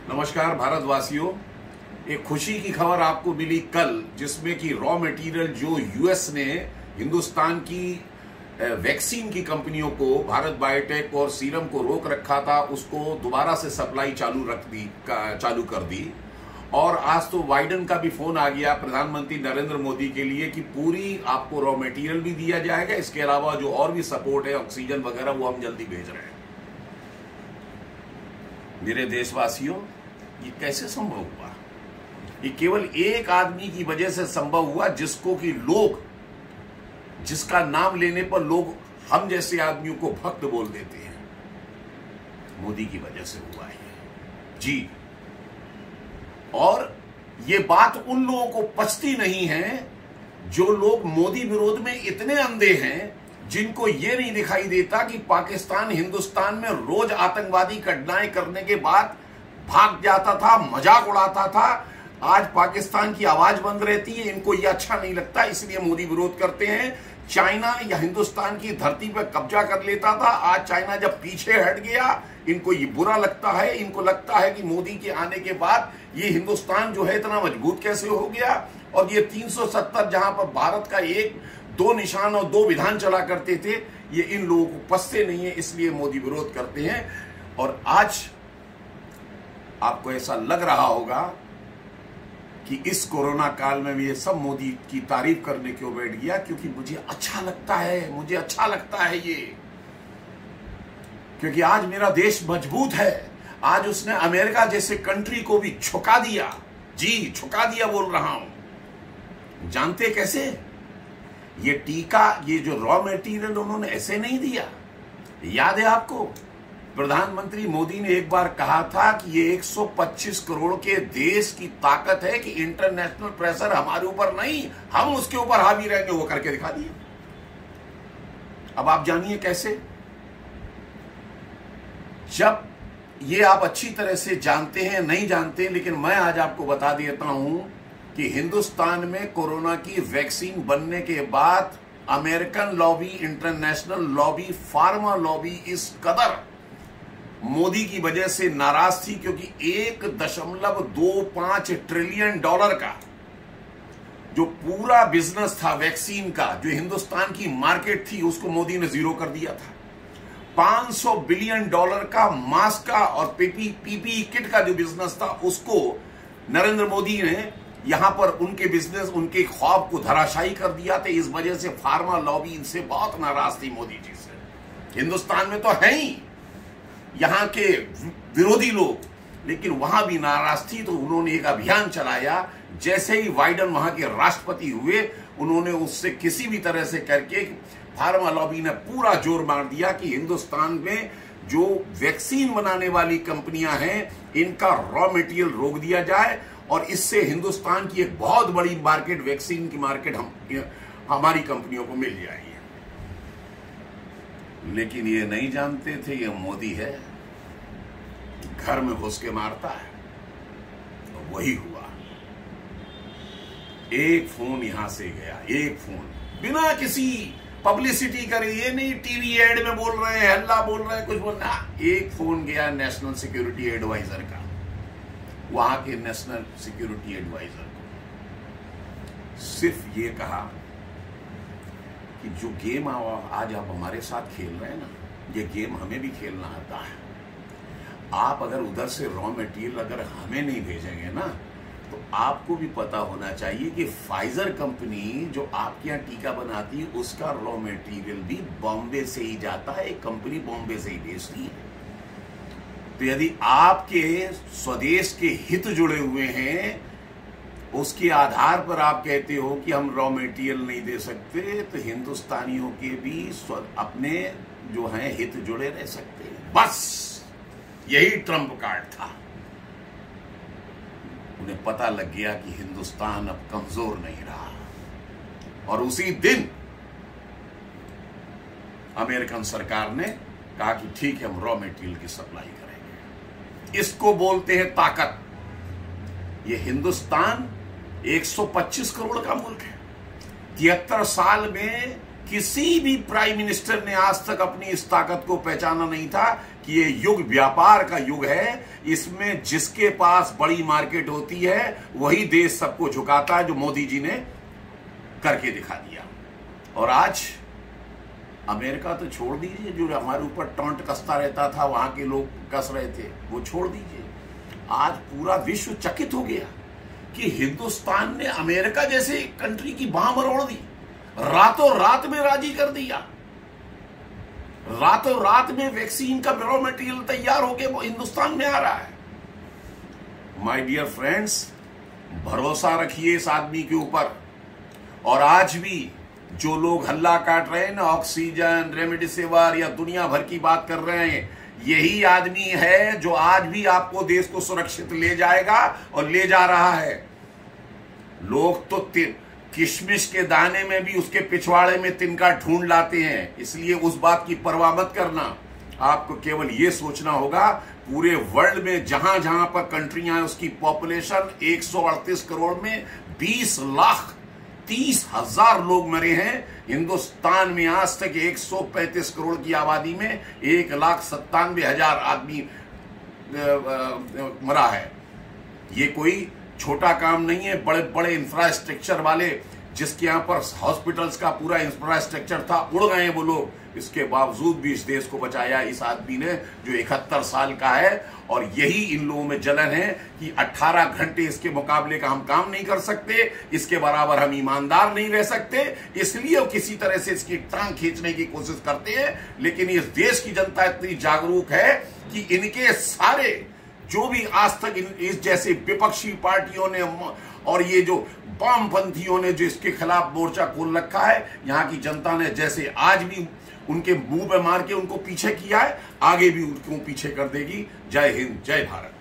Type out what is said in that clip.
नमस्कार भारतवासियों, एक खुशी की खबर आपको मिली कल, जिसमें कि रॉ मटेरियल जो यूएस ने हिंदुस्तान की वैक्सीन की कंपनियों को, भारत बायोटेक और सीरम को रोक रखा था, उसको दोबारा से सप्लाई चालू कर दी। और आज तो बाइडेन का भी फोन आ गया प्रधानमंत्री नरेंद्र मोदी के लिए कि पूरी आपको रॉ मटेरियल भी दिया जाएगा, इसके अलावा जो और भी सपोर्ट है, ऑक्सीजन वगैरह, वो हम जल्दी भेज रहे हैं। मेरे देशवासियों, ये कैसे संभव हुआ? ये केवल एक आदमी की वजह से संभव हुआ, जिसका नाम लेने पर लोग हम जैसे आदमियों को भक्त बोल देते हैं। मोदी की वजह से हुआ है जी। और ये बात उन लोगों को पचती नहीं है जो लोग मोदी विरोध में इतने अंधे हैं, जिनको ये नहीं दिखाई देता कि पाकिस्तान हिंदुस्तान में रोज आतंकवादी घटनाएं करने के बाद भाग जाता था, मजाक उड़ाता था। आज पाकिस्तान की आवाज बंद रहती है, इनको ये अच्छा नहीं लगता, इसलिए मोदी विरोध करते हैं। चाइना या हिंदुस्तान की धरती पर कब्जा कर लेता था, आज चाइना जब पीछे हट गया, इनको ये बुरा लगता है। इनको लगता है कि मोदी के आने के बाद ये हिंदुस्तान जो है इतना मजबूत कैसे हो गया। और ये 370 जहां पर भारत का 1-2 निशान और 2 विधान चला करते थे, ये इन लोगों को पसते नहीं है, इसलिए मोदी विरोध करते हैं। और आज आपको ऐसा लग रहा होगा कि इस कोरोना काल में ये सब मोदी की तारीफ करने क्यों बैठ गया, क्योंकि मुझे अच्छा लगता है ये, क्योंकि आज मेरा देश मजबूत है। आज उसने अमेरिका जैसे कंट्री को भी झुका दिया, जी झुका दिया बोल रहा हूं। जानते कैसे? ये टीका, ये जो रॉ मटेरियल उन्होंने ऐसे नहीं दिया। याद है आपको, प्रधानमंत्री मोदी ने एक बार कहा था कि ये 125 करोड़ के देश की ताकत है कि इंटरनेशनल प्रेशर हमारे ऊपर नहीं, हम उसके ऊपर हावी रहेंगे। वो करके दिखा दिया। अब आप जानिए कैसे। जब ये आप अच्छी तरह से जानते हैं, नहीं जानते, लेकिन मैं आज आपको बता देता हूं कि हिंदुस्तान में कोरोना की वैक्सीन बनने के बाद American lobby, international lobby, pharma lobby इस कदर मोदी की वजह से नाराज थी, क्योंकि $1.25 ट्रिलियन का जो पूरा बिजनेस था वैक्सीन का, जो हिंदुस्तान की मार्केट थी, उसको मोदी ने जीरो कर दिया था। $500 बिलियन का मास्क का और पीपीई किट का जो बिजनेस था, उसको नरेंद्र मोदी ने यहां पर उनके बिजनेस, उनके ख्वाब को धराशायी कर दिया था। इस वजह से फार्मा लॉबी इनसे बहुत नाराज थी, मोदी जी से। हिंदुस्तान में तो है ही यहां के विरोधी लोग, लेकिन वहां भी नाराज थी, तो उन्होंने एक अभियान चलाया। जैसे ही बाइडेन वहां के राष्ट्रपति हुए, उन्होंने उससे किसी भी तरह से करके फार्मा लॉबी ने पूरा जोर मार दिया कि हिंदुस्तान में जो वैक्सीन बनाने वाली कंपनियां हैं, इनका रॉ मटेरियल रोक दिया जाए, और इससे हिंदुस्तान की एक बहुत बड़ी मार्केट, वैक्सीन की मार्केट हमारी कंपनियों को मिल जाएगी। लेकिन ये नहीं जानते थे ये मोदी है, घर में घुस के मारता है। तो वही हुआ। एक फोन यहां से गया, एक फोन, बिना किसी पब्लिसिटी करे, ये नहीं टीवी एड में बोल रहे हैं, हल्ला बोल रहे हैं, कुछ बोल रहे हैं। एक फोन गया नेशनल सिक्योरिटी एडवाइजर का, वहां के नेशनल सिक्योरिटी एडवाइजर को सिर्फ ये कहा कि जो गेम आज आप हमारे साथ खेल रहे हैं ना, ये गेम हमें भी खेलना आता है। आप अगर उधर से रॉ मटेरियल अगर हमें नहीं भेजेंगे ना, तो आपको भी पता होना चाहिए कि फाइजर कंपनी जो आपके यहाँ टीका बनाती है, उसका रॉ मटेरियल भी बॉम्बे से ही जाता है। एक कंपनी बॉम्बे से ही भेजती है। तो यदि आपके स्वदेश के हित जुड़े हुए हैं, उसके आधार पर आप कहते हो कि हम रॉ मटेरियल नहीं दे सकते, तो हिंदुस्तानियों के भी अपने जो हैं हित जुड़े रह सकते हैं। बस यही ट्रम्प कार्ड था। उन्हें पता लग गया कि हिंदुस्तान अब कमजोर नहीं रहा, और उसी दिन अमेरिकन सरकार ने कहा कि ठीक है, हम रॉ मटेरियल की सप्लाई करेंगे। इसको बोलते हैं ताकत। ये हिंदुस्तान 125 करोड़ का मुल्क है। 73 साल में किसी भी प्राइम मिनिस्टर ने आज तक अपनी इस ताकत को पहचाना नहीं था कि ये युग व्यापार का युग है। इसमें जिसके पास बड़ी मार्केट होती है वही देश सबको झुकाता है, जो मोदी जी ने करके दिखा दिया। और आज अमेरिका तो छोड़ दीजिए, जो हमारे ऊपर टॉन्ट कसता रहता था, वहां के लोग कस रहे थे, वो छोड़ दीजिए। आज पूरा विश्व चकित हो गया कि हिंदुस्तान ने अमेरिका जैसे कंट्री की बांह मरोड़ दी, रातों रात में राजी कर दिया। रातों रात में वैक्सीन का रॉ मटेरियल तैयार होकर वो हिंदुस्तान में आ रहा है। माय डियर फ्रेंड्स, भरोसा रखिए इस आदमी के ऊपर। और आज भी जो लोग हल्ला काट रहे हैं ना, ऑक्सीजन, रेमडेसिविर या दुनिया भर की बात कर रहे हैं, यही आदमी है जो आज भी आपको देश को सुरक्षित ले जाएगा और ले जा रहा है। लोग तो किशमिश के दाने में भी उसके पिछवाड़े में तिनका ढूंढ लाते हैं, इसलिए उस बात की परवाह मत करना। आपको केवल यह सोचना होगा, पूरे वर्ल्ड में जहां जहां पर कंट्रियां हैं उसकी पॉपुलेशन 138 करोड़ में 20,30,000 लोग मरे हैं। हिंदुस्तान में आज तक 135 करोड़ की आबादी में 1,97,000 आदमी मरा है। ये कोई छोटा काम नहीं है। बड़े बड़े इंफ्रास्ट्रक्चर वाले, जिसके यहां पर हॉस्पिटल्स का पूरा इंफ्रास्ट्रक्चर था, उड़ गए हैं वो लोग। इसके बावजूद भी इस देश को बचाया इस आदमी ने, जो 71 साल का है। और यही इन लोगों में जलन है कि 18 घंटे इसके मुकाबले का हम काम नहीं कर सकते, इसके बराबर हम ईमानदार नहीं रह सकते, इसलिए वो किसी तरह से इसकी टांग खींचने की कोशिश करते हैं। लेकिन इस देश की जनता इतनी जागरूक है कि इनके सारे जो भी आज तक इस जैसे विपक्षी पार्टियों ने और ये जो वामपंथियों ने जो इसके खिलाफ मोर्चा खोल रखा है, यहाँ की जनता ने जैसे आज भी उनके मुंह पे मार के उनको पीछे किया है, आगे भी उनको पीछे कर देगी। जय हिंद, जय भारत।